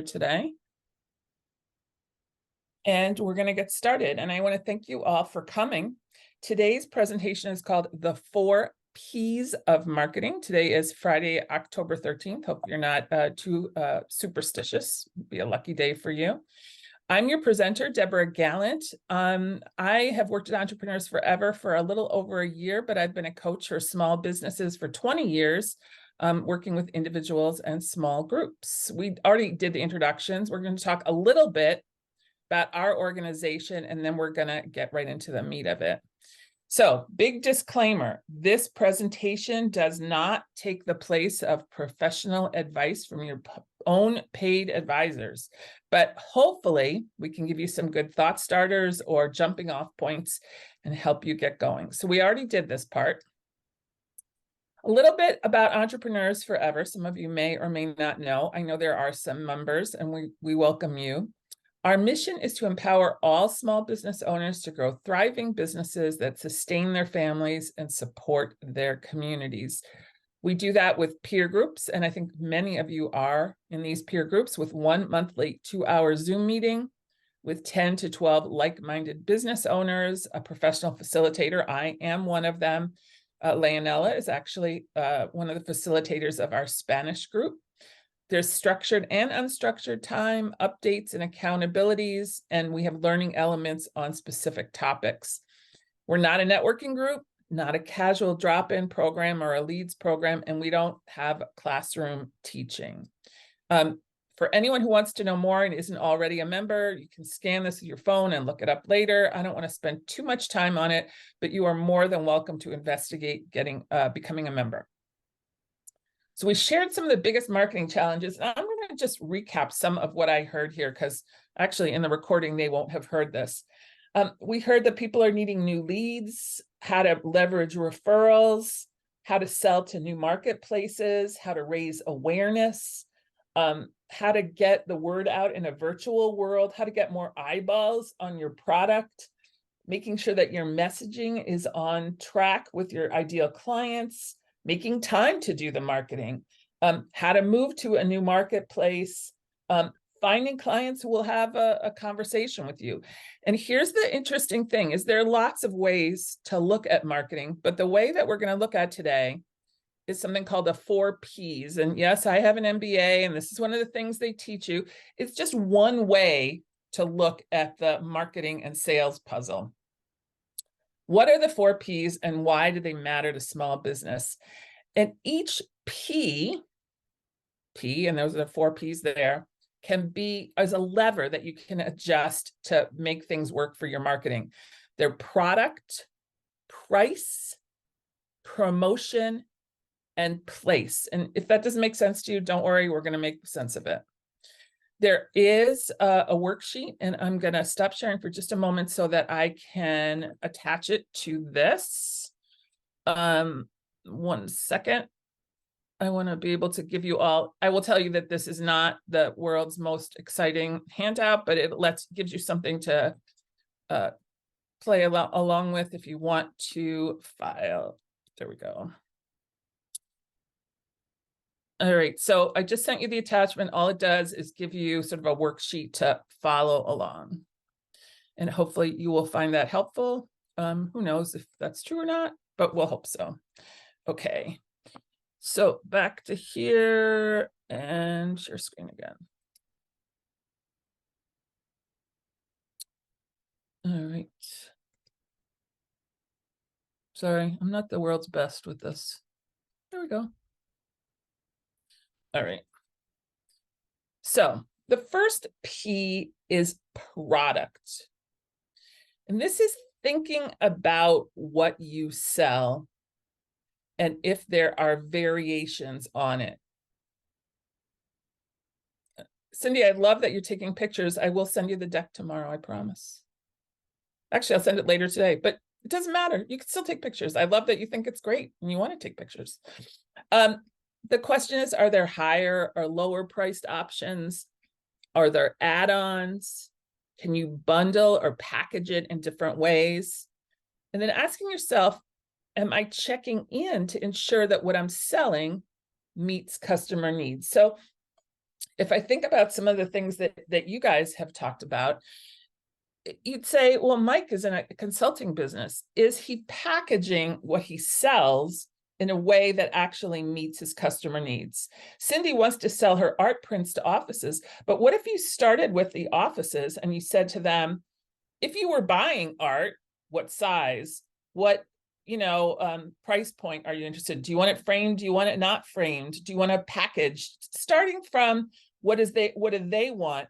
today. And we're going to get started. And I want to thank you all for coming. Today's presentation is called The 4 P's of Marketing. Today is Friday, October 13th. Hope you're not too superstitious. It'll be a lucky day for you. I'm your presenter, Deborah Gallant. I have worked at Entrepreneurs Forever for a little over a year, but I've been a coach for small businesses for 20 years, working with individuals and small groups. We already did the introductions. We're going to talk a little bit about our organization, and then we're going to get right into the meat of it. So, big disclaimer, this presentation does not take the place of professional advice from your own paid advisors, but hopefully we can give you some good thought starters or jumping off points and help you get going. So we already did this part. A little bit about Entrepreneurs Forever. Some of you may or may not know. I know there are some members, and we welcome you. Our mission is to empower all small business owners to grow thriving businesses that sustain their families and support their communities. We do that with peer groups, and I think many of you are in these peer groups, with one monthly 2-hour Zoom meeting with 10 to 12 like-minded business owners, a professional facilitator. I am one of them. Leonella is actually one of the facilitators of our Spanish group. There's structured and unstructured time, updates and accountabilities, and we have learning elements on specific topics. We're not a networking group, not a casual drop-in program or a leads program, and we don't have classroom teaching. For anyone who wants to know more and isn't already a member, you can scan this with your phone and look it up later. I don't want to spend too much time on it, but you are more than welcome to investigate becoming a member. So we shared some of the biggest marketing challenges. And I'm going to just recap some of what I heard here, because actually in the recording, they won't have heard this. We heard that people are needing new leads, how to leverage referrals, how to sell to new marketplaces, how to raise awareness, how to get the word out in a virtual world, how to get more eyeballs on your product, making sure that your messaging is on track with your ideal clients, making time to do the marketing, how to move to a new marketplace, finding clients who will have a conversation with you. And here's the interesting thing, is there are lots of ways to look at marketing, but the way that we're going to look at today is something called the 4 Ps. And yes, I have an MBA, and this is one of the things they teach you. It's just one way to look at the marketing and sales puzzle. What are the 4 Ps and why do they matter to small business? And each P, and those are the 4 Ps there, can be as a lever that you can adjust to make things work for your marketing. They're product, price, promotion, and place. And if that doesn't make sense to you, don't worry, we're going to make sense of it. There is a worksheet, and I'm going to stop sharing for just a moment so that I can attach it to this. 1 second. I want to be able to give you all, I will tell you that this is not the world's most exciting handout, but it gives you something to play along with if you want to file. There we go. All right, so I just sent you the attachment. All it does is give you sort of a worksheet to follow along. And hopefully you will find that helpful. Who knows if that's true or not, but we'll hope so. Okay, so back to here and share screen again. All right. Sorry, I'm not the world's best with this. There we go. All right. So the first P is product. And this is thinking about what you sell and if there are variations on it. Cindy, I love that you're taking pictures. I will send you the deck tomorrow, I promise. Actually, I'll send it later today, but it doesn't matter. You can still take pictures. I love that you think it's great and you want to take pictures. The question is, are there higher or lower priced options? Are there add-ons? Can you bundle or package it in different ways? And then asking yourself, am I checking in to ensure that what I'm selling meets customer needs? So if I think about some of the things that you guys have talked about, you'd say, well, Mike is in a consulting business. Is he packaging what he sells in a way that actually meets his customer needs? Cindy wants to sell her art prints to offices, but what if you started with the offices and you said to them, if you were buying art, what size, what price point are you interested? Do you want it framed? Do you want it not framed? Do you want it packaged? Starting from what do they want?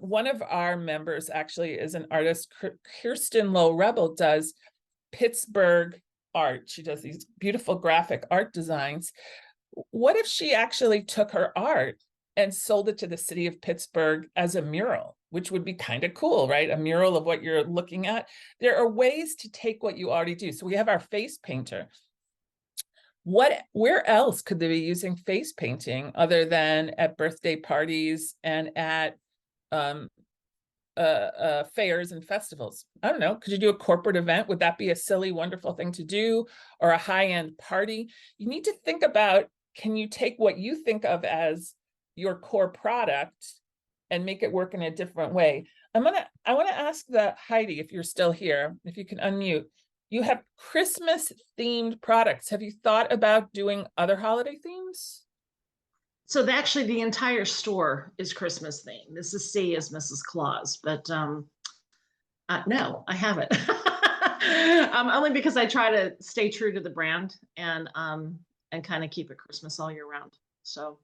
One of our members actually is an artist, Kirsten Lowe Rebel, does Pittsburgh art. She does these beautiful graphic art designs. What if she actually took her art and sold it to the city of Pittsburgh as a mural, which would be kind of cool, right? A mural of what you're looking at. There are ways to take what you already do. So we have our face painter. Where else could they be using face painting other than at birthday parties and at fairs and festivals? I don't know. Could you do a corporate event? Would that be a silly, wonderful thing to do? Or a high-end party? You need to think about, can you take what you think of as your core product and make it work in a different way? I want to ask Heidi, if you're still here, if you can unmute. You have Christmas themed products. Have you thought about doing other holiday themes? So actually the entire store is Christmas themed. Mrs. C is Mrs. Claus, but no, I haven't. Only because I try to stay true to the brand and kind of keep it Christmas all year round. So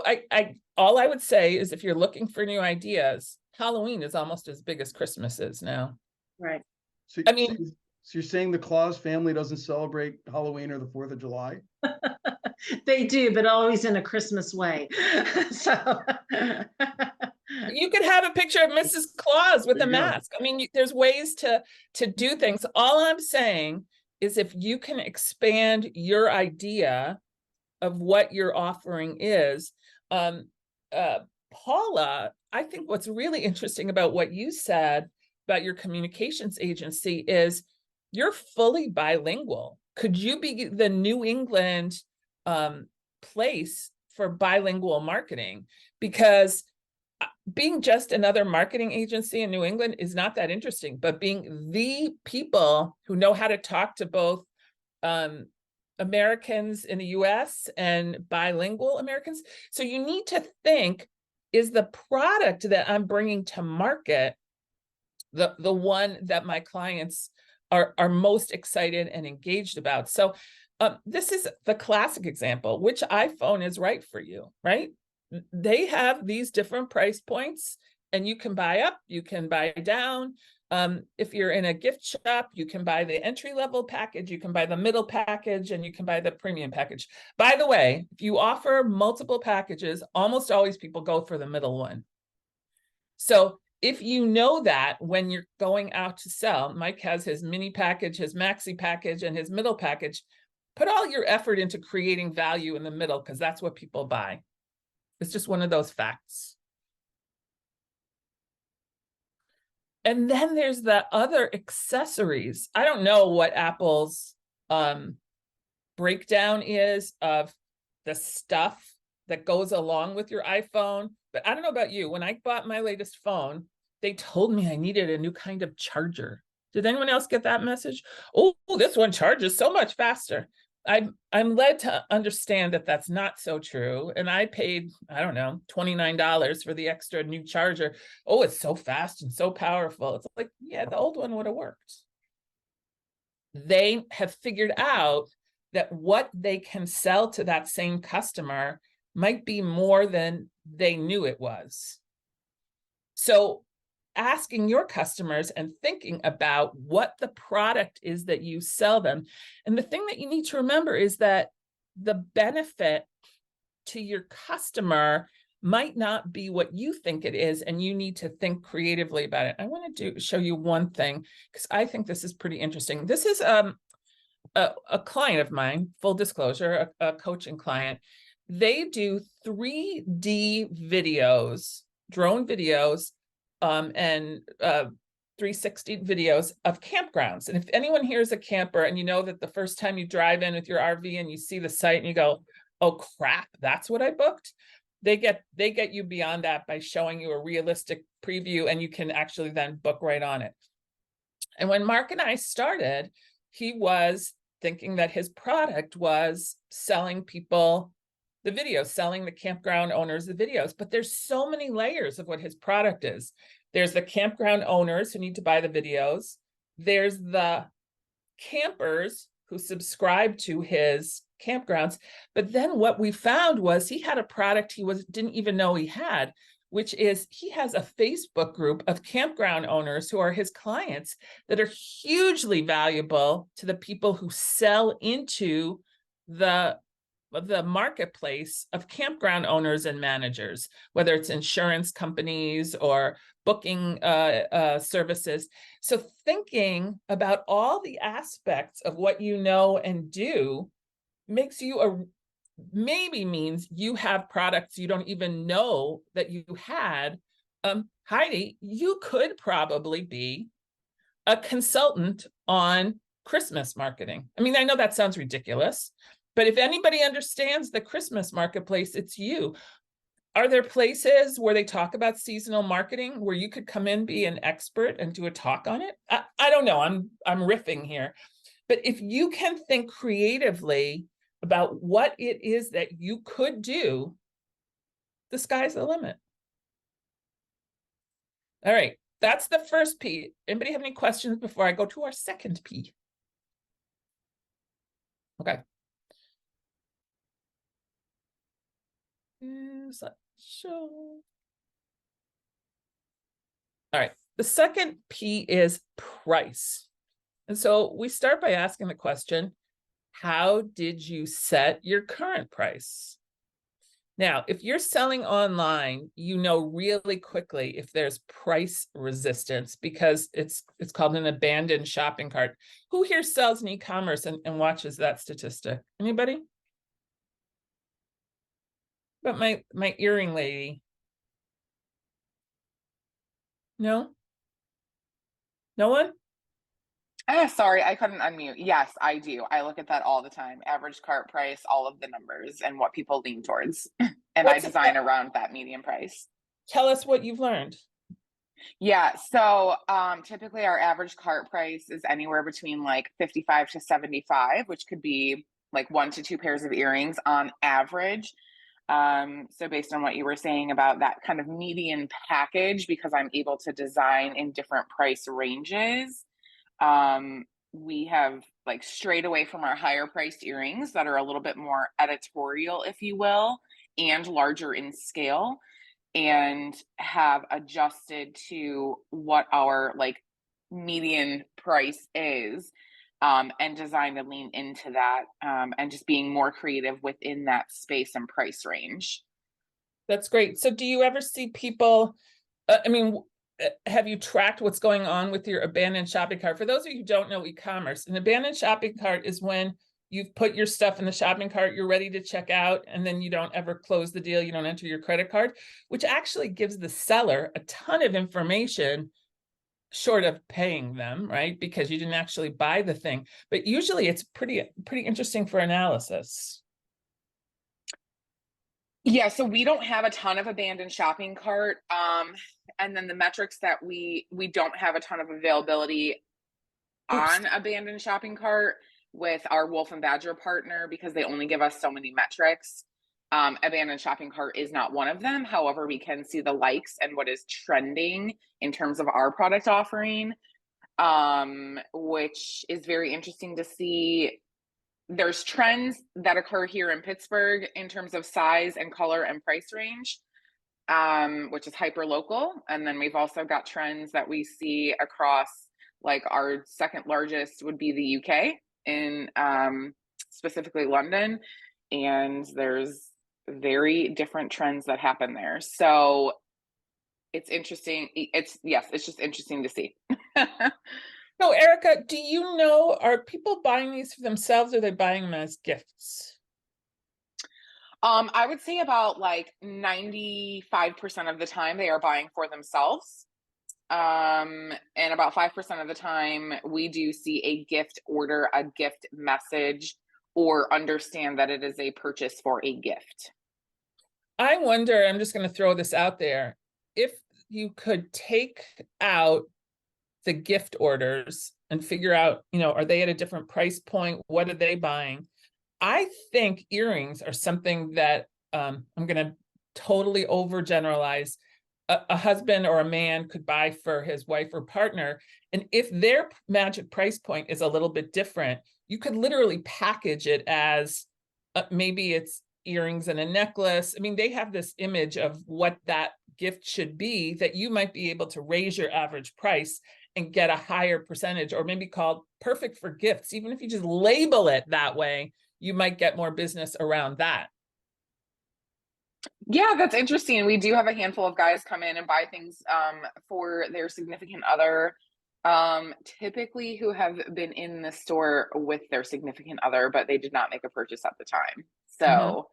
I all I would say is, if you're looking for new ideas, Halloween is almost as big as Christmas is now. Right. So, I mean, so you're saying the Claus family doesn't celebrate Halloween or the 4th of July? They do, but always in a Christmas way. So you could have a picture of Mrs. Claus with a mask. I mean, there's ways to do things. All I'm saying is, if you can expand your idea of what your offering is, Paula, I think what's really interesting about what you said about your communications agency is you're fully bilingual. Could you be the New England place for bilingual marketing? Because being just another marketing agency in New England is not that interesting, but being the people who know how to talk to both Americans in the US and bilingual Americans. So you need to think, is the product that I'm bringing to market the one that my clients are most excited and engaged about? So this is the classic example. Which iPhone is right for you, right? They have these different price points, and you can buy up, you can buy down. If you're in a gift shop, you can buy the entry-level package, you can buy the middle package, and you can buy the premium package. By the way, if you offer multiple packages, almost always people go for the middle one. So if you know that when you're going out to sell, Mike has his mini package, his maxi package, and his middle package, put all your effort into creating value in the middle, because that's what people buy. It's just one of those facts. And then there's the other accessories. I don't know what Apple's breakdown is of the stuff that goes along with your iPhone, but I don't know about you. When I bought my latest phone, they told me I needed a new kind of charger. Did anyone else get that message? Oh, this one charges so much faster. I'm led to understand that that's not so true. And I paid, I don't know, $29 for the extra new charger. Oh, it's so fast and so powerful. It's like, yeah, the old one would have worked. They have figured out that what they can sell to that same customer might be more than they knew it was. So asking your customers and thinking about what the product is that you sell them. And the thing that you need to remember is that the benefit to your customer might not be what you think it is, and you need to think creatively about it. I want to show you one thing, because I think this is pretty interesting. This is a client of mine, full disclosure, a coaching client. They do 3D videos, drone videos, and 360 videos of campgrounds. And if anyone here is a camper, and you know that the first time you drive in with your RV and you see the site and you go, oh crap, that's what I booked. they get you beyond that by showing you a realistic preview, and you can actually then book right on it. And when Mark and I started, he was thinking that his product was selling people the videos, selling the campground owners the videos. But there's so many layers of what his product is. There's the campground owners who need to buy the videos. There's the campers who subscribe to his campgrounds. But then what we found was he had a product he didn't even know he had, which is he has a Facebook group of campground owners who are his clients that are hugely valuable to the people who sell into the marketplace of campground owners and managers, whether it's insurance companies or booking services. So thinking about all the aspects of what you know and do makes you maybe means you have products you don't even know that you had. Heidi, you could probably be a consultant on Christmas marketing. I mean, I know that sounds ridiculous, but if anybody understands the Christmas marketplace, it's you. Are there places where they talk about seasonal marketing where you could come in, be an expert and do a talk on it? I don't know, I'm riffing here. But if you can think creatively about what it is that you could do, the sky's the limit. All right, that's the first P. Anybody have any questions before I go to our second P? Okay. Show. All right, the second P is price. And so we start by asking the question, how did you set your current price? Now, if you're selling online, you know really quickly if there's price resistance because it's called an abandoned shopping cart. Who here sells in e-commerce and watches that statistic? Anybody? But my earring lady. No? No one? Sorry, I couldn't unmute. Yes, I do. I look at that all the time. Average cart price, all of the numbers and what people lean towards. And I design around that median price. Tell us what you've learned. Yeah, so typically our average cart price is anywhere between like 55 to 75, which could be like 1 to 2 pairs of earrings on average. So based on what you were saying about that kind of median package, because I'm able to design in different price ranges, we have like strayed away from our higher priced earrings that are a little bit more editorial, if you will, and larger in scale, and have adjusted to what our like median price is, and designed to lean into that, and just being more creative within that space and price range. That's great. So do you ever see people, have you tracked what's going on with your abandoned shopping cart? For those of you who don't know e-commerce, an abandoned shopping cart is when you've put your stuff in the shopping cart, you're ready to check out, and then you don't ever close the deal, you don't enter your credit card, which actually gives the seller a ton of information short of paying them, right? Because you didn't actually buy the thing. But usually it's pretty interesting for analysis. Yeah, so we don't have a ton of abandoned shopping cart. And then the metrics that we don't have a ton of availability on abandoned shopping cart with our Wolf and Badger partner because they only give us so many metrics. Abandoned shopping cart is not one of them. However, we can see the likes and what is trending in terms of our product offering, which is very interesting to see. There's trends that occur here in Pittsburgh in terms of size and color and price range, which is hyper local. And then we've also got trends that we see across, like our second largest would be the UK in specifically London. And there's very different trends that happen there. So it's interesting. It's just interesting to see. No, Erica, do you know, are people buying these for themselves or are they buying them as gifts? I would say about like 95% of the time they are buying for themselves. And about 5% of the time we do see a gift order, a gift message, or understand that it is a purchase for a gift. I wonder, I'm just going to throw this out there. If you could take out the gift orders and figure out, are they at a different price point? What are they buying? I think earrings are something that I'm going to totally overgeneralize. A husband or a man could buy for his wife or partner. And if their magic price point is a little bit different, you could literally package it as maybe it's earrings and a necklace. I mean, they have this image of what that gift should be that you might be able to raise your average price and get a higher percentage, or maybe called perfect for gifts. Even if you just label it that way, you might get more business around that. Yeah, that's interesting. We do have a handful of guys come in and buy things for their significant other, typically who have been in the store with their significant other, but they did not make a purchase at the time. So,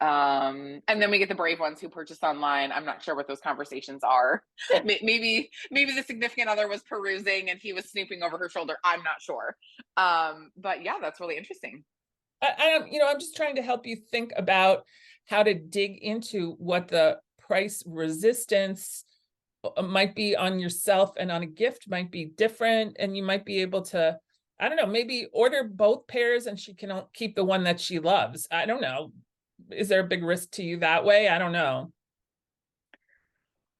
and then we get the brave ones who purchase online. I'm not sure what those conversations are. Maybe the significant other was perusing and he was snooping over her shoulder. I'm not sure. But yeah, that's really interesting. I'm just trying to help you think about how to dig into what the price resistance might be on yourself and on a gift might be different. And you might be able to, I don't know, maybe order both pairs and she can keep the one that she loves. I don't know. Is there a big risk to you that way? I don't know.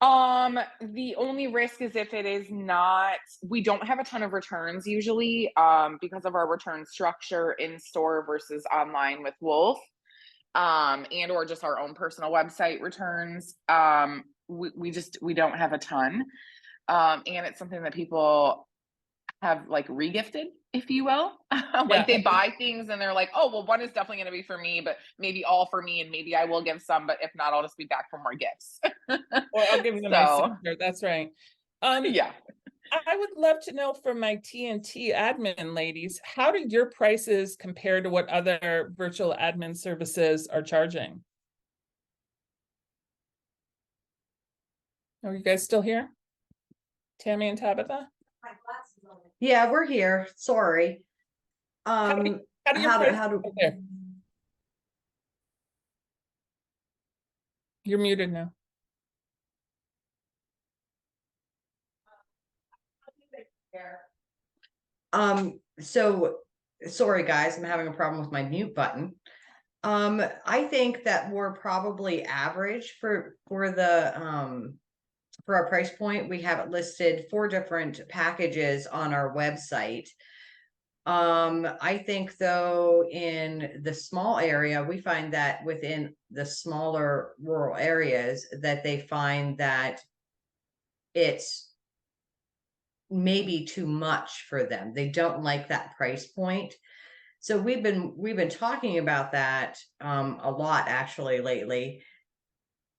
The only risk is if it is not, we don't have a ton of returns usually, because of our return structure in store versus online with Wolf, and or just our own personal website returns. We don't have a ton. And it's something that people have like regifted, if you will. Like they buy things and they're like, oh, well, one is definitely going to be for me, but maybe all for me, and maybe I will give some, but if not, I'll just be back for more gifts. Or I'll give them my sister. That's right. Yeah. I would love to know from my TNT admin ladies, how do your prices compare to what other virtual admin services are charging? Are you guys still here? Tammy and Tabitha? Yeah, we're here. Sorry. How do your prices compare? You're muted now. So sorry guys, I'm having a problem with my mute button. I think that we're probably average for our price point. We have it listed 4 different packages on our website. I think though in the small area, we find that within the smaller rural areas that they find that it's maybe too much for them. They don't like that price point. So we've been talking about that a lot actually lately.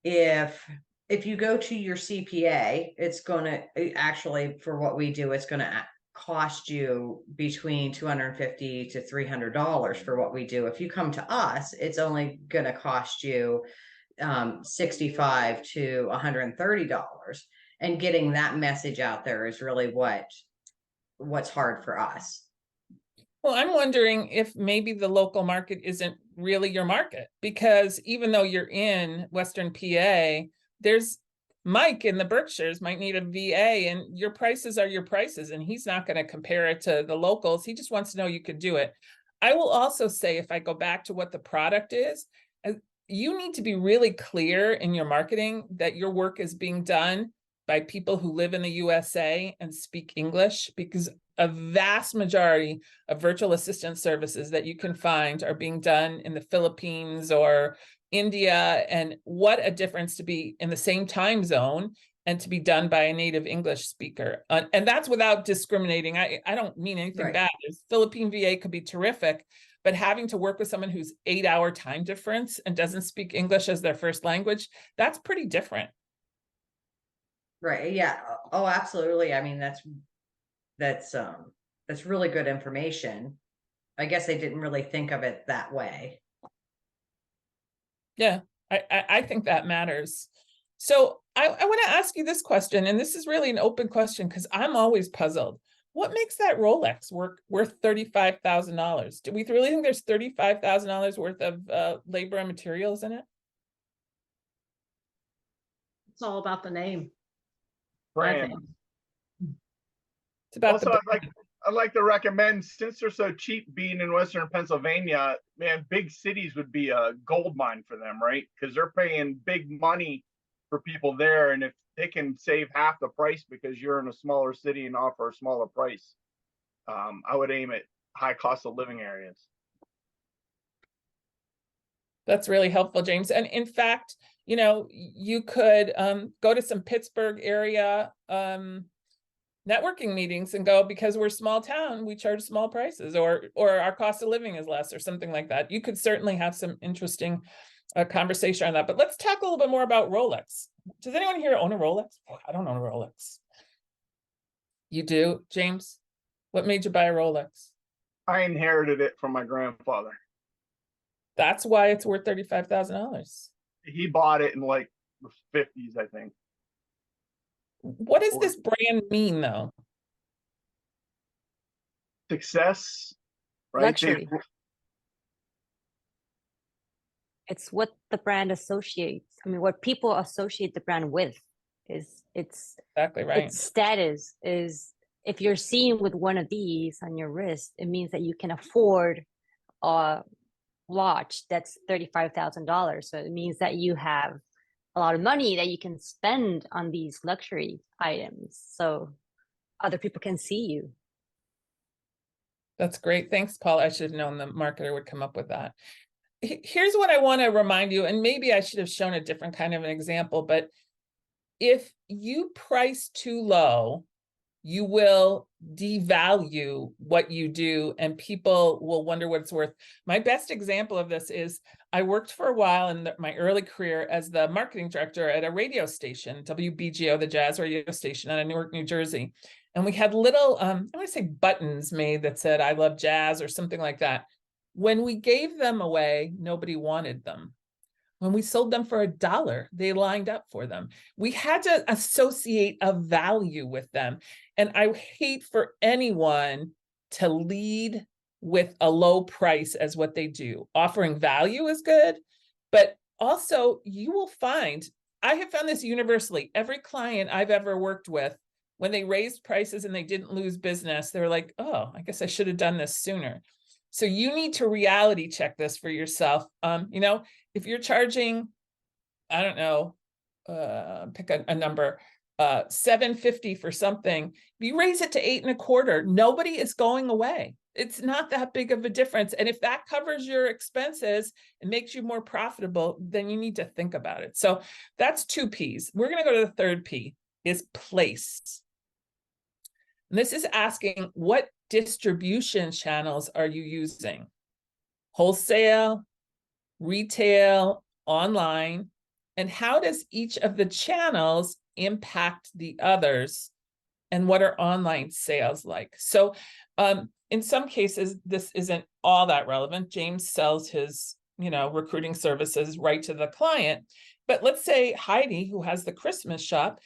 If you go to your CPA, it's going to actually, for what we do, it's going to cost you between $250 to $300 for what we do. If you come to us, it's only going to cost you $65 to $130. And getting that message out there is really what's hard for us. Well, I'm wondering if maybe the local market isn't really your market, because even though you're in Western PA, there's Mike in the Berkshires might need a VA, and your prices are your prices, and he's not going to compare it to the locals. He just wants to know you could do it. I will also say, if I go back to what the product is, you need to be really clear in your marketing that your work is being done by people who live in the USA and speak English, because a vast majority of virtual assistant services that you can find are being done in the Philippines or India. And what a difference to be in the same time zone and to be done by a native English speaker. And that's without discriminating. I don't mean anything bad. Philippine VA could be terrific, but having to work with someone who's 8-hour time difference and doesn't speak English as their first language, that's pretty different. Right. Yeah. Oh, absolutely. I mean, that's really good information. I guess I didn't really think of it that way. Yeah, I think that matters. So I want to ask you this question, and this is really an open question because I'm always puzzled. What makes that Rolex worth $35,000? Do we really think there's $35,000 worth of labor and materials in it? It's all about the name. I brand. think. It's about Also, the I'd like to recommend, since they're so cheap being in Western Pennsylvania, man, big cities would be a gold mine for them, right? Because they're paying big money for people there. And if they can save half the price because you're in a smaller city and offer a smaller price, I would aim at high cost of living areas. That's really helpful, James. And in fact, you know, you could go to some Pittsburgh area networking meetings and go, because we're a small town, we charge small prices, or our cost of living is less, or something like that. You could certainly have some interesting conversation on that. But let's talk a little bit more about Rolex. Does anyone here own a Rolex? I don't own a Rolex. You do, James? What made you buy a Rolex? I inherited it from my grandfather. That's why it's worth $35,000. He bought it in like the 50s, I think. What does this brand mean, though? Success, right? Luxury. It's what the brand associates. I mean, what people associate the brand with is it's Exactly right. its status is, if you're seen with one of these on your wrist, it means that you can afford a watch that's $35,000. So it means that you have a lot of money that you can spend on these luxury items, so other people can see you. That's great. Thanks, Paul. I should have known the marketer would come up with that. Here's what I want to remind you, and maybe I should have shown a different kind of an example, but if you price too low, you will devalue what you do and people will wonder what it's worth. My best example of this is I worked for a while in my early career as the marketing director at a radio station, WBGO, the jazz radio station out of Newark, New Jersey. And we had little, I want to say buttons made that said, "I love jazz," or something like that. When we gave them away, nobody wanted them. When we sold them for $1, they lined up for them. We had to associate a value with them. And I hate for anyone to lead with a low price as what they do. Offering value is good, but also you will find, I have found this universally, every client I've ever worked with, when they raised prices and they didn't lose business, they were like, oh, I guess I should have done this sooner. So you need to reality check this for yourself. You know, if you're charging, I don't know, pick a number, $7.50 for something, if you raise it to $8.25, nobody is going away. It's not that big of a difference. And if that covers your expenses and makes you more profitable, then you need to think about it. So that's 2 P's. We're going to go to the third P, is place. And this is asking, what distribution channels are you using? Wholesale, retail, online, and how does each of the channels impact the others? And what are online sales like? So in some cases, this isn't all that relevant. James sells his, you know, recruiting services right to the client. But let's say Heidi, who has the Christmas shop,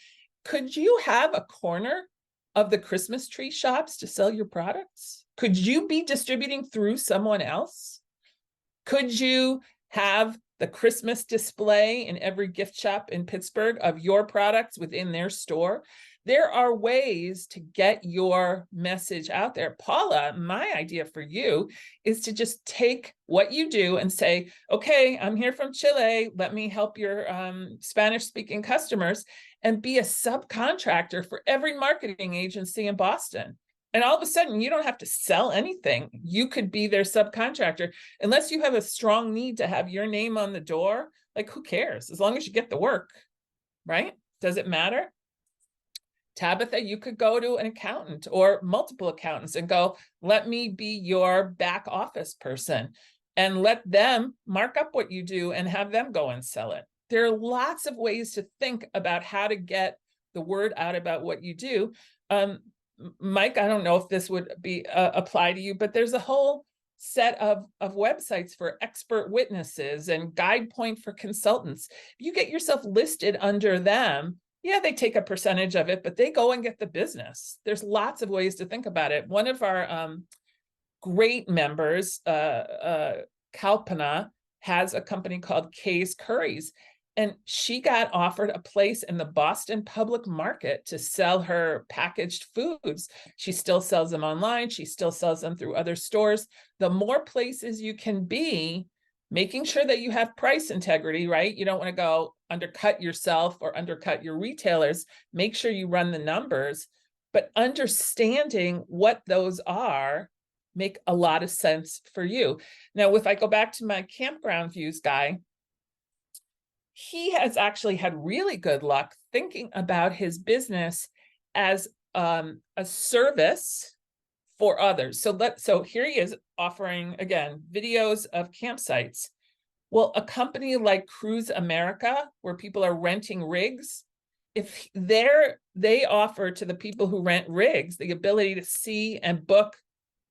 could you have a corner of the Christmas tree shops to sell your products? Could you be distributing through someone else? Could you have the Christmas display in every gift shop in Pittsburgh of your products within their store? There are ways to get your message out there. Paula, my idea for you is to just take what you do and say, okay, I'm here from Chile. Let me help your Spanish-speaking customers, and be a subcontractor for every marketing agency in Boston. And all of a sudden, you don't have to sell anything. You could be their subcontractor. Unless you have a strong need to have your name on the door, like, who cares? As long as you get the work, right? Does it matter? Tabitha, you could go to an accountant or multiple accountants and go, let me be your back office person, and let them mark up what you do and have them go and sell it. There are lots of ways to think about how to get the word out about what you do. Mike, I don't know if this would be apply to you, but there's a whole set of websites for expert witnesses and Guide Point for consultants. If you get yourself listed under them, yeah, they take a percentage of it, but they go and get the business. There's lots of ways to think about it. One of our great members, Kalpana, has a company called Kay's Curries. And she got offered a place in the Boston public market to sell her packaged foods. She still sells them online. She still sells them through other stores. The more places you can be, making sure that you have price integrity, right? You don't want to go undercut yourself or undercut your retailers. Make sure you run the numbers, but understanding what those are make a lot of sense for you. Now, if I go back to my campground views guy, he has actually had really good luck thinking about his business as a service for others. So here he is offering, again, videos of campsites. Well, a company like Cruise America, where people are renting rigs, if they offer to the people who rent rigs the ability to see and book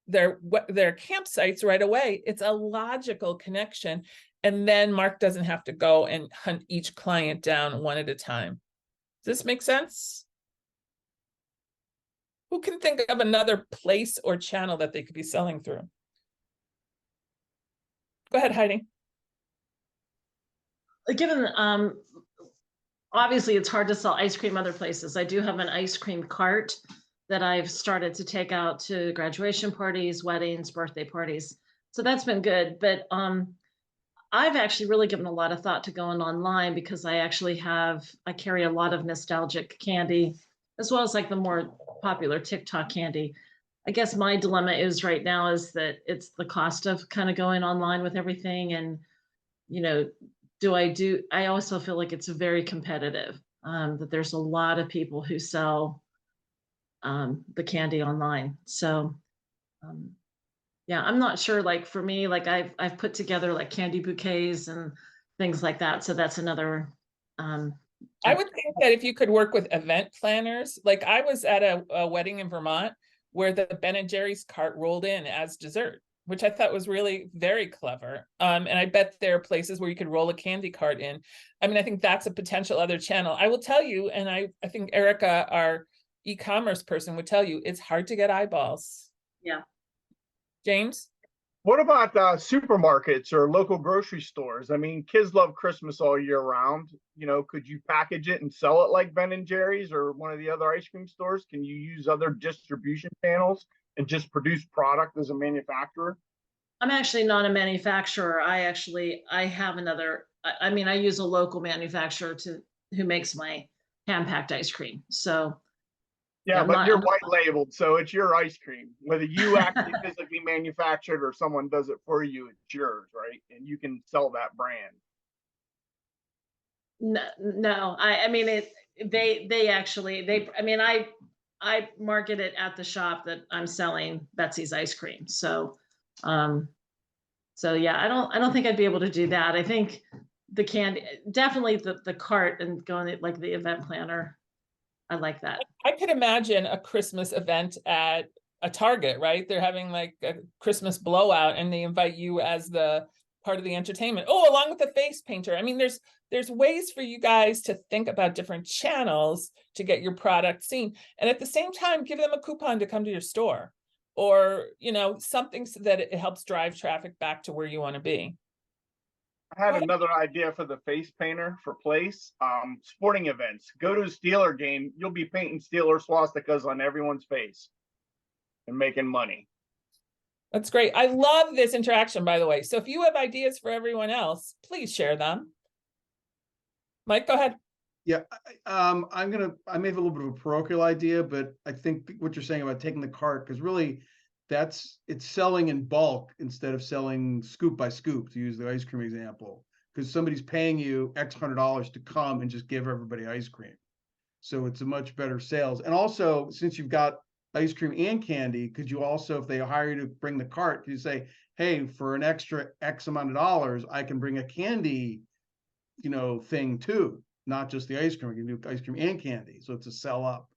their campsites right away, it's a logical connection. And then Mark doesn't have to go and hunt each client down one at a time. Does this make sense? Who can think of another place or channel that they could be selling through? Go ahead, Heidi. Given, obviously it's hard to sell ice cream other places. I do have an ice cream cart that I've started to take out to graduation parties, weddings, birthday parties. So that's been good. But I've actually really given a lot of thought to going online because I carry a lot of nostalgic candy, as well as like the more popular TikTok candy. I guess my dilemma is right now is that it's the cost of kind of going online with everything. And, I also feel like it's very competitive, that there's a lot of people who sell the candy online. So, yeah, I'm not sure, like for me, like I've put together like candy bouquets and things like that. So that's another. I would think that if you could work with event planners, like I was at a wedding in Vermont where the Ben & Jerry's cart rolled in as dessert, which I thought was really very clever. And I bet there are places where you could roll a candy cart in. I mean, I think that's a potential other channel. I will tell you, and I think Erica, our e-commerce person, would tell you, it's hard to get eyeballs. Yeah. James? What about supermarkets or local grocery stores? I mean, kids love Christmas all year round. Could you package it and sell it like Ben & Jerry's or one of the other ice cream stores? Can you use other distribution channels and just produce product as a manufacturer? I'm actually not a manufacturer. I have I use a local manufacturer who makes my hand-packed ice cream. So yeah, but you're white labeled, so it's your ice cream. Whether you actually physically manufacture it or someone does it for you, it's yours, right? And you can sell that brand. No, I market it at the shop that I'm selling Betsy's ice cream. So, yeah, I don't think I'd be able to do that. I think the candy, definitely the cart and going like the event planner. I like that. I could imagine a Christmas event at a Target, right? They're having like a Christmas blowout and they invite you as the part of the entertainment. Oh, along with the face painter. I mean, there's ways for you guys to think about different channels to get your product seen. And at the same time, give them a coupon to come to your store or, something so that it helps drive traffic back to where you want to be. I had another idea for the face painter for place. Sporting events. Go to a Steeler game. You'll be painting Steeler swastikas on everyone's face and making money. That's great. I love this interaction, by the way. So if you have ideas for everyone else, please share them. Mike, go ahead. Yeah, I may have a little bit of a parochial idea, but I think what you're saying about taking the cart, because really it's selling in bulk instead of selling scoop by scoop, to use the ice cream example, because somebody's paying you X $100 to come and just give everybody ice cream. So it's a much better sales. And also, since you've got ice cream and candy, could you also, if they hire you to bring the cart, could you say, hey, for an extra X amount of dollars, I can bring a candy, thing too, not just the ice cream. We can do ice cream and candy. So it's a sell up.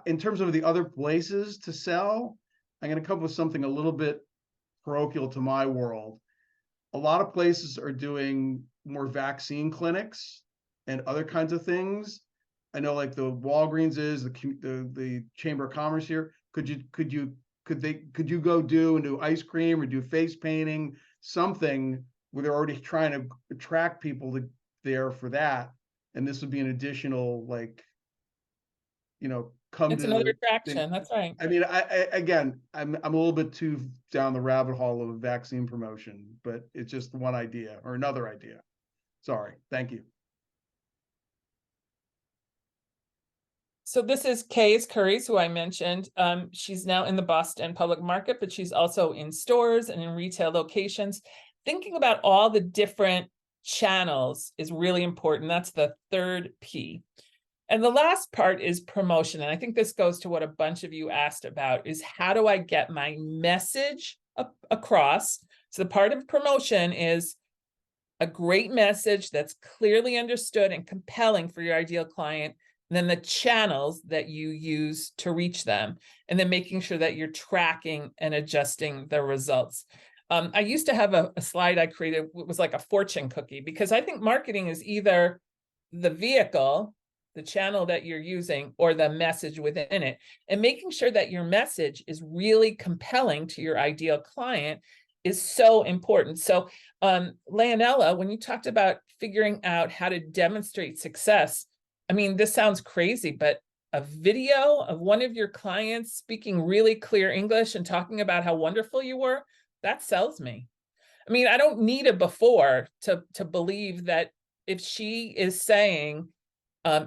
In terms of the other places to sell, I'm going to come up with something a little bit parochial to my world. A lot of places are doing more vaccine clinics and other kinds of things. I know, like the Walgreens is the Chamber of Commerce here. Could you go do ice cream or do face painting, something where they're already trying to attract people to there for that. And this would be an additional, like, come It's to another the thing. attraction. That's right. I mean, again, I'm a little bit too down the rabbit hole of vaccine promotion, but it's just one idea or another idea. Sorry. Thank you. So this is Kay's Curry's, who I mentioned. She's now in the Boston public market, but she's also in stores and in retail locations. Thinking about all the different channels is really important. That's the third P. And the last part is promotion. And I think this goes to what a bunch of you asked about, is how do I get my message across? So the part of promotion is a great message that's clearly understood and compelling for your ideal client, and then the channels that you use to reach them, and then making sure that you're tracking and adjusting the results. I used to have a slide I created, it was like a fortune cookie, because I think marketing is either the vehicle, the channel that you're using, or the message within it, and making sure that your message is really compelling to your ideal client is so important. So Leonella, when you talked about figuring out how to demonstrate success, I mean, this sounds crazy, but a video of one of your clients speaking really clear English and talking about how wonderful you were, that sells me. I mean, I don't need a before to believe that if she is saying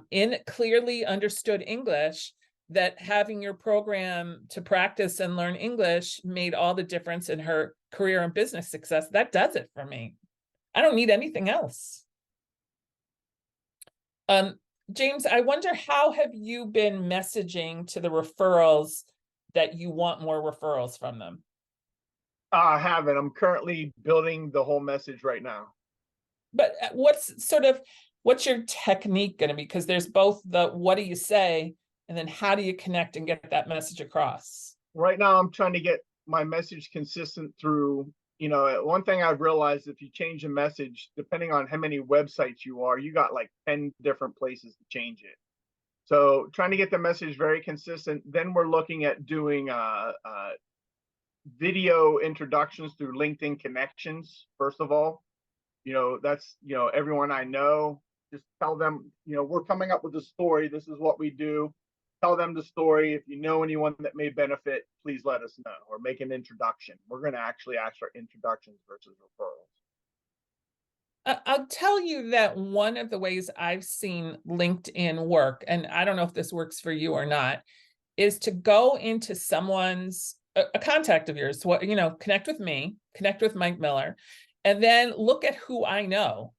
in clearly understood English, that having your program to practice and learn English made all the difference in her career and business success. That does it for me. I don't need anything else. James, I wonder, how have you been messaging to the referrals that you want more referrals from them? I haven't. I'm currently building the whole message right now. But what's your technique going to be? Because there's both the what do you say, and then how do you connect and get that message across? Right now, I'm trying to get my message consistent through, one thing I've realized, if you change a message, depending on how many websites you are, you got like 10 different places to change it. So trying to get the message very consistent. Then we're looking at doing video introductions through LinkedIn connections. First of all, that's, everyone I know, just tell them, we're coming up with a story. This is what we do. Tell them the story. If you know anyone that may benefit, please let us know, or make an introduction. We're going to actually ask for introductions versus referrals. I'll tell you that one of the ways I've seen LinkedIn work, and I don't know if this works for you or not, is to go into someone's a contact of yours, connect with me, connect with Mike Miller, and then look at who I know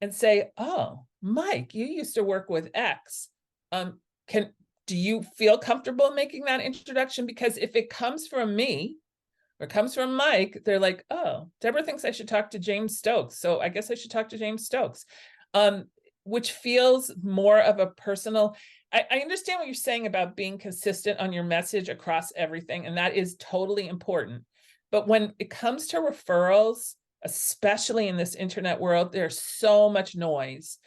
and say, oh, Mike, you used to work with X. Do you feel comfortable making that introduction? Because if it comes from me or comes from Mike, they're like, oh, Deborah thinks I should talk to James Stokes, so I guess I should talk to James Stokes, which feels more of a personal. I understand what you're saying about being consistent on your message across everything, and that is totally important. But when it comes to referrals, especially in this internet world, there's so much noise.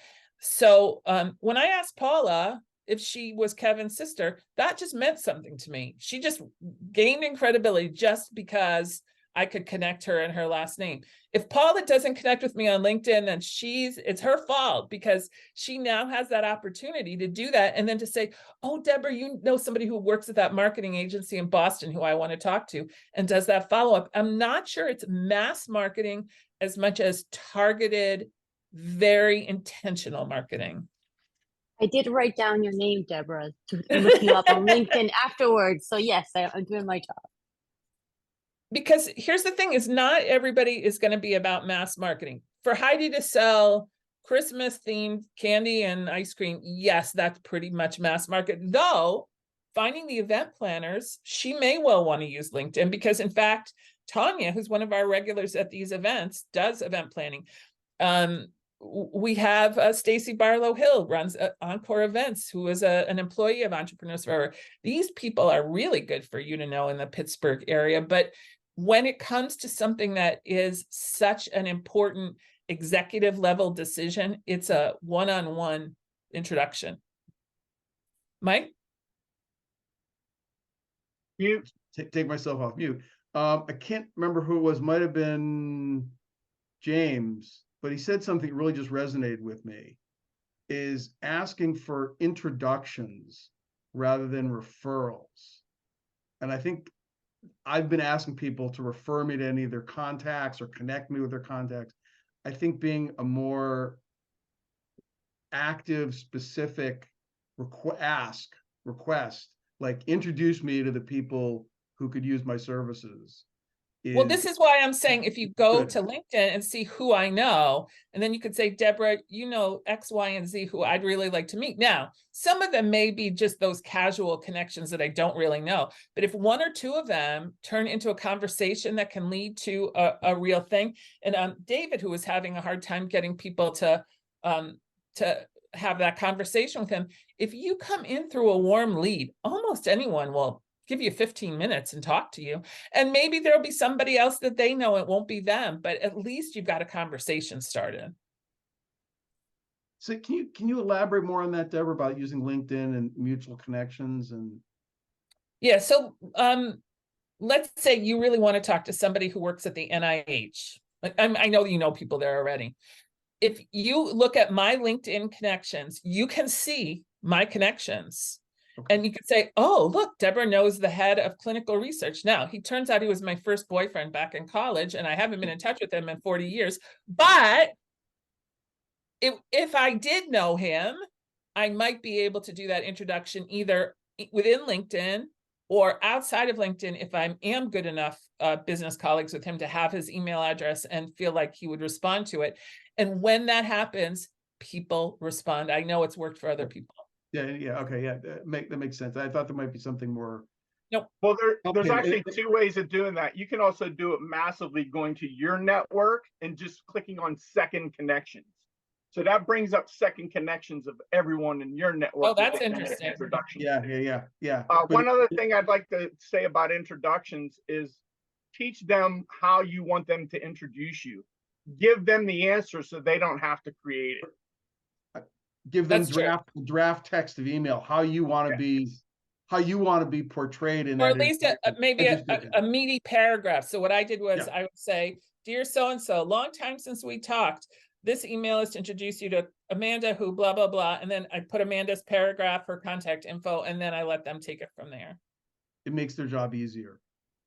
So when I asked Paula if she was Kevin's sister, that just meant something to me. She just gained in credibility just because I could connect her and her last name. If Paula doesn't connect with me on LinkedIn, then it's her fault, because she now has that opportunity to do that. And then to say, oh, Deborah, you know somebody who works at that marketing agency in Boston who I want to talk to, and does that follow-up. I'm not sure it's mass marketing as much as targeted, very intentional marketing. I did write down your name, Deborah, to look you up on LinkedIn afterwards. So yes, I'm doing my job. Because here's the thing, is not everybody is going to be about mass marketing. For Heidi to sell Christmas themed candy and ice cream, yes, that's pretty much mass market. Though finding the event planners, she may well want to use LinkedIn, because in fact, Tanya, who's one of our regulars at these events, does event planning. We have Stacy Barlow Hill, runs Encore Events, who is an employee of Entrepreneurs Forever. These people are really good for you to know in the Pittsburgh area. But when it comes to something that is such an important executive level decision, it's a one-on-one introduction. Mike? Mute. Take myself off mute. I can't remember who it was. Might have been James. but he said something that really just resonated with me, is asking for introductions rather than referrals. And I think I've been asking people to refer me to any of their contacts or connect me with their contacts. I think being a more active, specific request, like introduce me to the people who could use my services. Well, this is why I'm saying if you go good. to LinkedIn and see who I know, and then you could say, Deborah, you know, X, Y, and Z who I'd really like to meet. Now, some of them may be just those casual connections that I don't really know. But if one or two of them turn into a conversation that can lead to a real thing, and David, who was having a hard time getting people to have that conversation with him, if you come in through a warm lead, almost anyone will give you 15 minutes and talk to you. And maybe there'll be somebody else that they know, it won't be them, but at least you've got a conversation started. So can you elaborate more on that, Deborah, about using LinkedIn and mutual connections? And yeah, so let's say you really want to talk to somebody who works at the NIH. I know you know people there already. If you look at my LinkedIn connections, you can see my connections. okay. And you could say, oh, look, Deborah knows the head of clinical research. Now, he turns out he was my first boyfriend back in college, and I haven't been in touch with him in 40 years. But if I did know him, I might be able to do that introduction either within LinkedIn or outside of LinkedIn if I am good enough business colleagues with him to have his email address and feel like he would respond to it. And when that happens, people respond. I know it's worked for other people. Yeah, okay, yeah, that makes sense. I thought there might be something more. Nope. Well, there's Okay. actually two ways of doing that. You can also do it massively going to your network and just clicking on second connections. So that brings up second connections of everyone in your network. Oh, that's with an interesting. Introduction. Yeah. One other thing I'd like to say about introductions is teach them how you want them to introduce you. Give them the answer so they don't have to create it. Give them That's draft text of email, how you want to be portrayed in or that. at least maybe a meaty paragraph. So what I did was I would say, dear so-and-so, long time since we talked. This email is to introduce you to Amanda who blah, blah, blah. And then I put Amanda's paragraph, her contact info, and then I let them take it from there. It makes their job easier.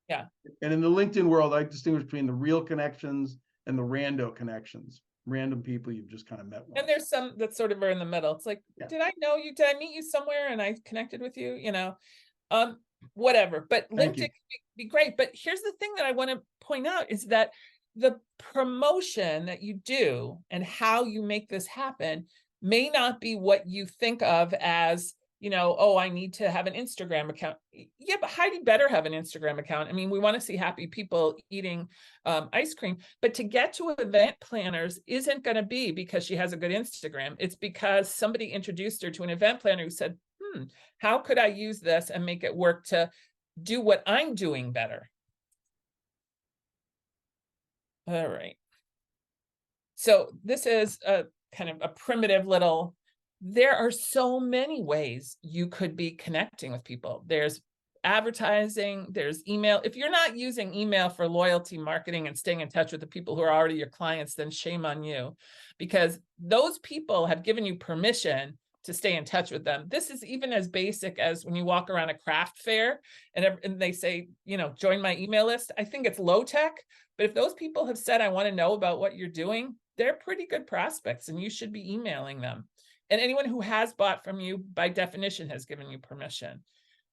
Yeah. And in the LinkedIn world, I distinguish between the real connections and the rando connections. Random people you've just kind of met once. And there's some that sort of are in the middle. It's like, did I know you? Did I meet you somewhere and I connected with you? You know, whatever. But LinkedIn can be great. But here's the thing that I want to point out is that the promotion that you do and how you make this happen may not be what you think of as, you know, oh, I need to have an Instagram account. Yeah, but Heidi better have an Instagram account. I mean, we want to see happy people eating ice cream, but to get to event planners isn't going to be because she has a good Instagram. It's because somebody introduced her to an event planner who said, how could I use this and make it work to do what I'm doing better? All right. So this is a kind of a primitive little, there are so many ways you could be connecting with people. There's advertising, there's email. If you're not using email for loyalty marketing and staying in touch with the people who are already your clients, then shame on you, because those people have given you permission to stay in touch with them. This is even as basic as when you walk around a craft fair and they say, you know, join my email list. I think it's low tech, but if those people have said, I want to know about what you're doing, they're pretty good prospects and you should be emailing them. And anyone who has bought from you by definition has given you permission.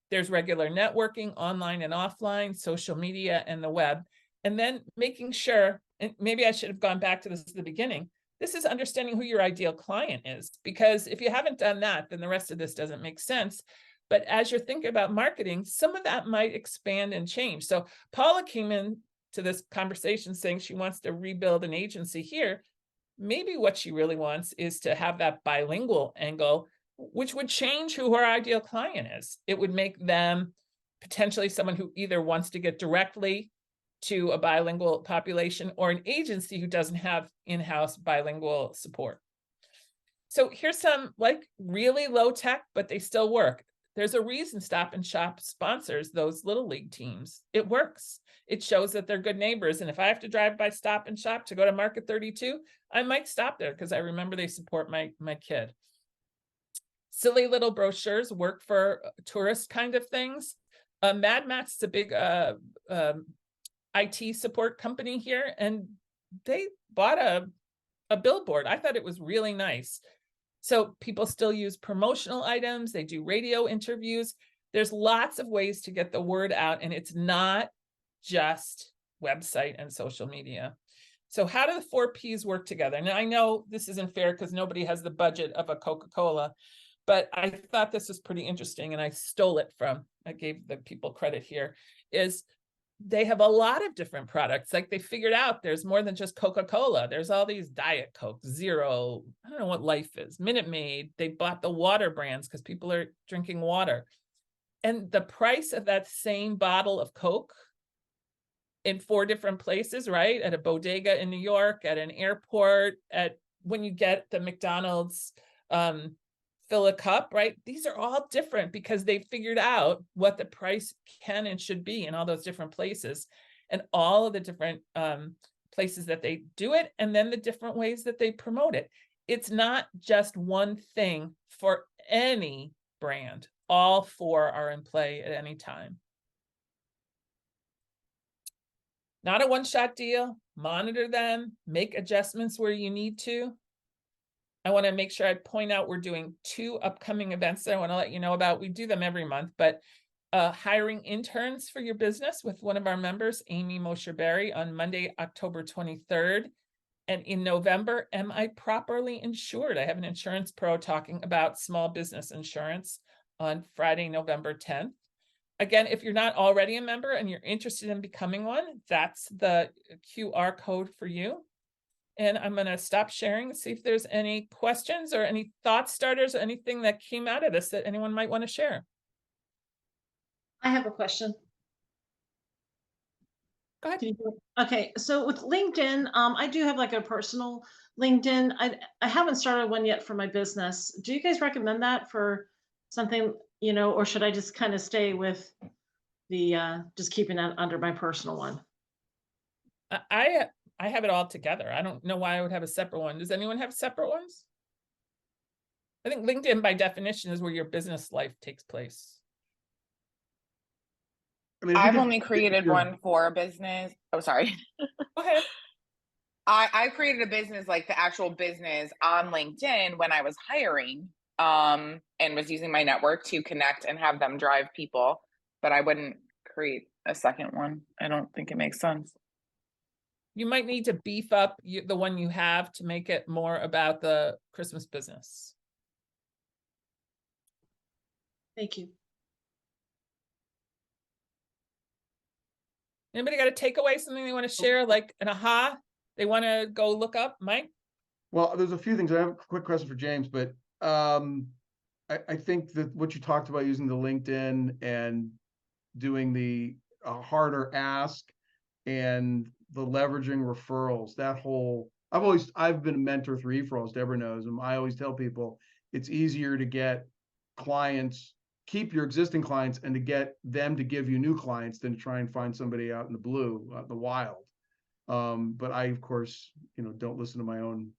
There's regular networking, online and offline, social media, and the web. And then making sure, and maybe I should have gone back to this at the beginning, this is understanding who your ideal client is, because if you haven't done that, then the rest of this doesn't make sense. But as you're thinking about marketing, some of that might expand and change. So Paula came in to this conversation saying she wants to rebuild an agency here. Maybe what she really wants is to have that bilingual angle, which would change who her ideal client is. It would make them potentially someone who either wants to get directly to a bilingual population or an agency who doesn't have in-house bilingual support. So here's some like really low tech, but they still work. There's a reason Stop and Shop sponsors those Little League teams. It works. It shows that they're good neighbors. And if I have to drive by Stop and Shop to go to Market 32, I might stop there because I remember they support my kid. Silly little brochures work for tourist kind of things. Mad Max is a big IT support company here, and they bought a billboard. I thought it was really nice. So people still use promotional items. They do radio interviews. There's lots of ways to get the word out, and it's not just website and social media. So how do the 4 Ps work together? Now, I know this isn't fair because nobody has the budget of a Coca-Cola, but I thought this was pretty interesting, and I stole it from, I gave the people credit here, is they have a lot of different products. Like they figured out there's more than just Coca-Cola. There's all these Diet Coke, Zero, I don't know what Life is, Minute Maid. They bought the water brands because people are drinking water. And the price of that same bottle of Coke in 4 different places, right? At a bodega in New York, at an airport, at when you get the McDonald's fill a cup, right? These are all different because they figured out what the price can and should be in all those different places, and all of the different places that they do it, and then the different ways that they promote it. It's not just one thing for any brand. All 4 are in play at any time. Not a one-shot deal. Monitor them, make adjustments where you need to. I want to make sure I point out we're doing 2 upcoming events that I want to let you know about. We do them every month, but hiring interns for your business with one of our members, Amy Mosher-Berry, on Monday, October 23rd. And in November, Am I Properly Insured? I have an insurance pro talking about small business insurance on Friday, November 10th. Again, if you're not already a member and you're interested in becoming one, that's the QR code for you. And I'm going to stop sharing and see if there's any questions or any thought starters or anything that came out of this that anyone might want to share. I have a question. Go ahead. Okay, so with LinkedIn, I do have like a personal LinkedIn. I haven't started one yet for my business. Do you guys recommend that for something, you know, or should I just kind of stay with the just keeping that under my personal one? I have it all together. I don't know why I would have a separate one. Does anyone have separate ones? I think LinkedIn by definition is where your business life takes place. I mean, if you I've could- only created your- one for a business. Oh, sorry. Go ahead. I created a business, like the actual business, on LinkedIn when I was hiring, and was using my network to connect and have them drive people, but I wouldn't create a second one. I don't think it makes sense. You might need to beef up the one you have to make it more about the Christmas business. Thank you. Anybody got a takeaway, something they want to share, like an aha they want to go look up? Mike? Well, there's a few things. I have a quick question for James, but I think that what you talked about using the LinkedIn and doing the harder ask and the leveraging referrals, that whole, I've been a mentor for referrals, Deborah knows, and I always tell people it's easier to get clients, keep your existing clients, and to get them to give you new clients than to try and find somebody out in the blue, out in the wild. But I, of course, don't listen to my own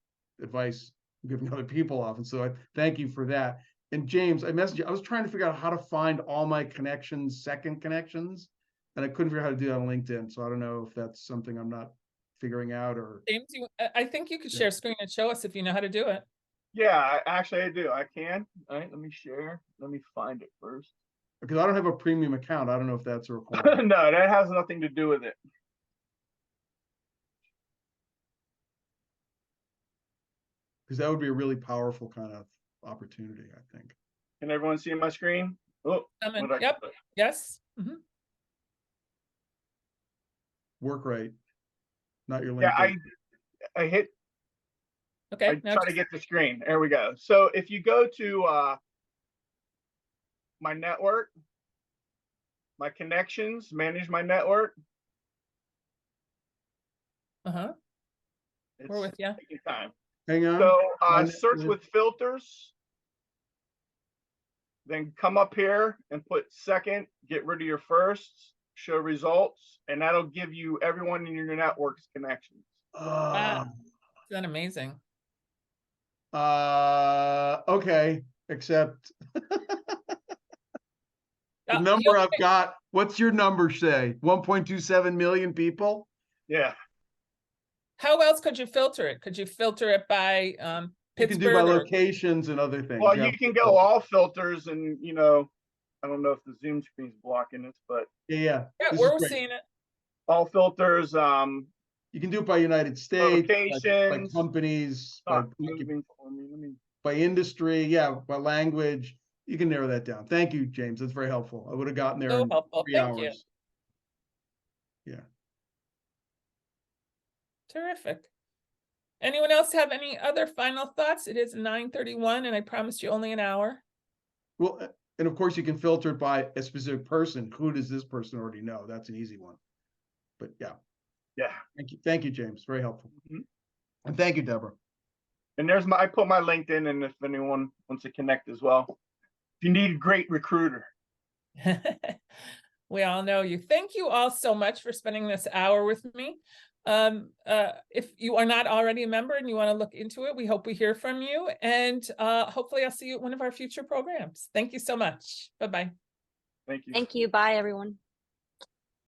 advice I'm giving other people often. So I thank you for that. And James, I messaged you. I was trying to figure out how to find all my connections, second connections, and I couldn't figure out how to do that on LinkedIn. So I don't know if that's something I'm not figuring out or. James, I think you could share screen and show us if you know how to do it. Yeah, actually I do. I can. All right, let me share. Let me find it first. Because I don't have a premium account. I don't know if that's a requirement. No, that has nothing to do with it. Because that would be a really powerful kind of opportunity, I think. Can everyone see my screen? Oh, Yep. Yes. Mm-hmm. Work right, not your LinkedIn. Yeah, I hit. Okay. I try to get the screen. There we go. So if you go to my network, my connections, manage my network. Uh-huh. We're with you. Taking time. Hang on. So search with filters. then come up here and put second, get rid of your firsts, show results, and that'll give you everyone in your network's connections. Wow. Isn't that amazing? Okay, except the number you'll- I've got, what's your number say? 1.27 million people? Yeah. How else could you filter it? Could you filter it by You can do by Pittsburgh or locations and other things. Well, Yeah. you can go all filters and, you know, I don't know if the Zoom screen's blocking this, but Yeah, yeah, this is we're great. seeing it. all filters, You can do it by United States, by Locations. companies, by, not moving for me. Let me, by industry, yeah, by language. You can narrow that down. Thank you, James. That's very helpful. I would have gotten there So in helpful. 3 Thank you. hours. Yeah. Terrific. Anyone else have any other final thoughts? It is 9:31 and I promised you only an hour. Well, and of course you can filter it by a specific person. Who does this person already know? That's an easy one. But yeah, yeah. thank you, James. Very helpful. Mhm. And thank you, Deborah. And there's I put my LinkedIn in if anyone wants to connect as well. If you need a great recruiter. We all know you. Thank you all so much for spending this hour with me. If you are not already a member and you want to look into it, we hope we hear from you. And hopefully I'll see you at one of our future programs. Thank you so much. Bye-bye. Thank you. Thank you. Bye, everyone.